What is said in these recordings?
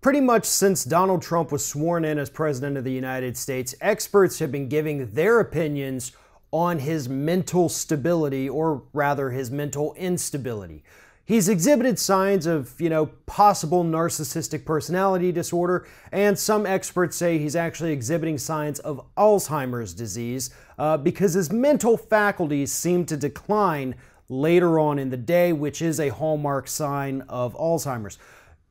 Pretty much since Donald Trump was sworn in as President of the United States, experts have been giving their opinions on his mental stability, or rather his mental instability. He's exhibited signs of, possible narcissistic personality disorder, and some experts say he's actually exhibiting signs of Alzheimer's disease because his mental faculties seem to decline later on in the day, which is a hallmark sign of Alzheimer's.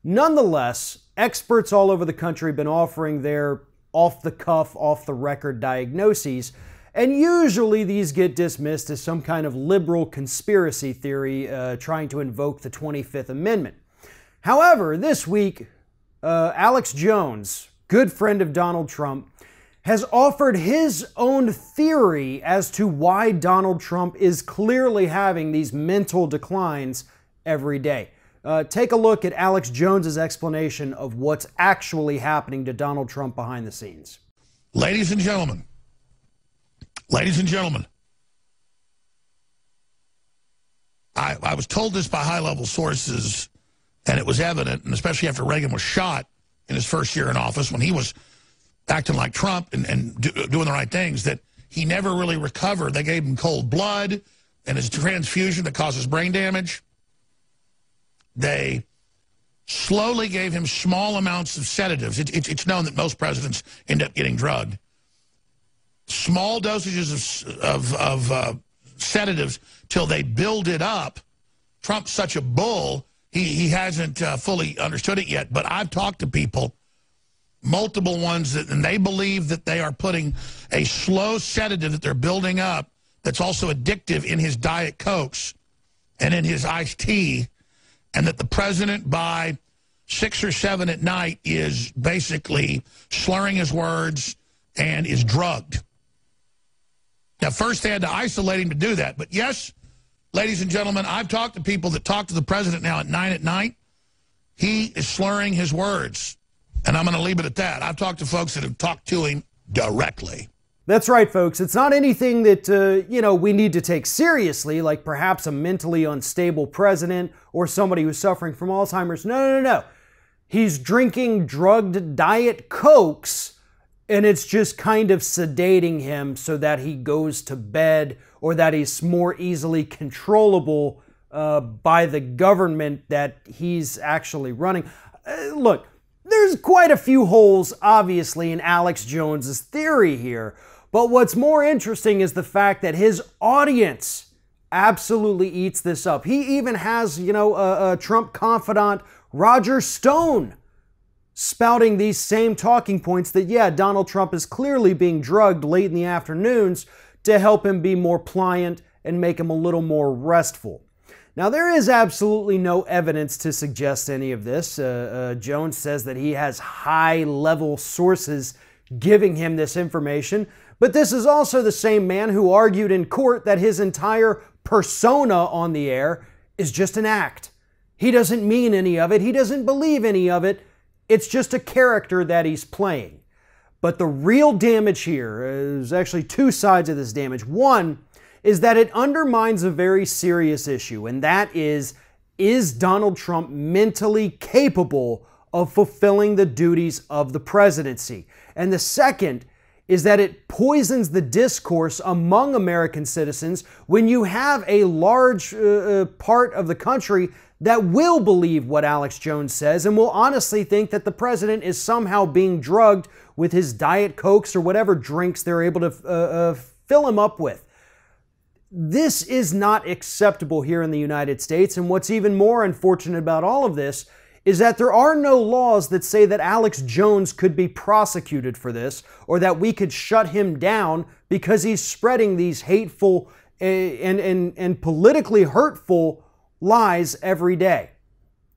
Nonetheless, experts all over the country have been offering their off-the-cuff, off-the-record diagnoses, and usually these get dismissed as some kind of liberal conspiracy theory trying to invoke the 25th Amendment. However, this week, Alex Jones, good friend of Donald Trump, has offered his own theory as to why Donald Trump is clearly having these mental declines every day. Take a look at Alex Jones's explanation of what's actually happening to Donald Trump behind the scenes. Ladies and gentlemen, I was told this by high-level sources, and it was evident, and especially after Reagan was shot in his first year in office, when he was acting like Trump and doing the right things, that he never really recovered. They gave him cold blood and his transfusion that causes brain damage. They slowly gave him small amounts of sedatives. It's known that most presidents end up getting drugged. Small dosages of sedatives till they build it up. Trump's such a bull, he hasn't fully understood it yet. But I've talked to people, multiple ones, and they believe that they are putting a slow sedative that they're building up that's also addictive in his Diet Cokes and in his iced tea, and that the president by 6 or 7 at night is basically slurring his words and is drugged. Now, first they had to isolate him to do that. But yes, ladies and gentlemen, I've talked to people that talk to the president now at 9 at night. He is slurring his words. And I'm going to leave it at that. I've talked to folks that have talked to him directly. That's right, folks. It's not anything that, we need to take seriously, like perhaps a mentally unstable president or somebody who's suffering from Alzheimer's. No. He's drinking drugged Diet Cokes, and it's just kind of sedating him so that he goes to bed, or that he's more easily controllable by the government that he's actually running. Look, there's quite a few holes, obviously, in Alex Jones's theory here. But what's more interesting is the fact that his audience absolutely eats this up. He even has, a Trump confidant, Roger Stone, spouting these same talking points that, yeah, Donald Trump is clearly being drugged late in the afternoons to help him be more pliant and make him a little more restful. Now, there is absolutely no evidence to suggest any of this. Jones says that he has high-level sources giving him this information, but this is also the same man who argued in court that his entire persona on the air is just an act. He doesn't mean any of it. He doesn't believe any of it. It's just a character that he's playing. But the real damage here, there's actually two sides of this damage. One is that it undermines a very serious issue, and that is Donald Trump mentally capable of fulfilling the duties of the presidency? And the second is that it poisons the discourse among American citizens when you have a large part of the country that will believe what Alex Jones says and will honestly think that the president is somehow being drugged with his Diet Cokes or whatever drinks they're able to fill him up with. This is not acceptable here in the United States, and what's even more unfortunate about all of this is that there are no laws that say that Alex Jones could be prosecuted for this, or that we could shut him down because he's spreading these hateful and politically hurtful lies every day.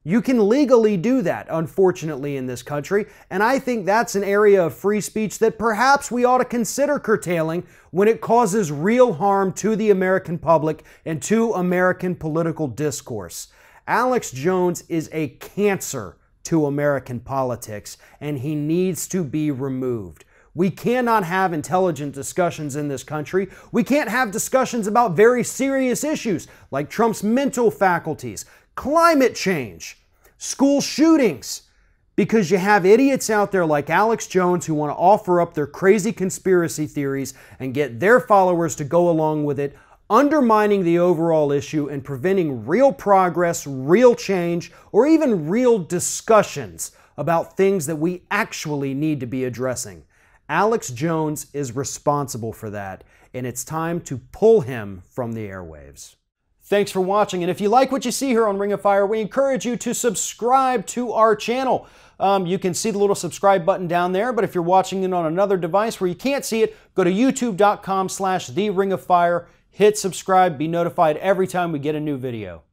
You can legally do that, unfortunately, in this country, and I think that's an area of free speech that perhaps we ought to consider curtailing when it causes real harm to the American public and to American political discourse. Alex Jones is a cancer to American politics, and he needs to be removed. We cannot have intelligent discussions in this country. We can't have discussions about very serious issues like Trump's mental faculties, climate change, school shootings, Because you have idiots out there like Alex Jones who want to offer up their crazy conspiracy theories and get their followers to go along with it, undermining the overall issue and preventing real progress, real change, or even real discussions about things that we actually need to be addressing. Alex Jones is responsible for that, and it's time to pull him from the airwaves. Thanks for watching, and if you like what you see here on Ring of Fire, we encourage you to subscribe to our channel. You can see the little subscribe button down there, but if you're watching it on another device where you can't see it, go to youtube.com/TheRingOfFire, hit subscribe, be notified every time we get a new video.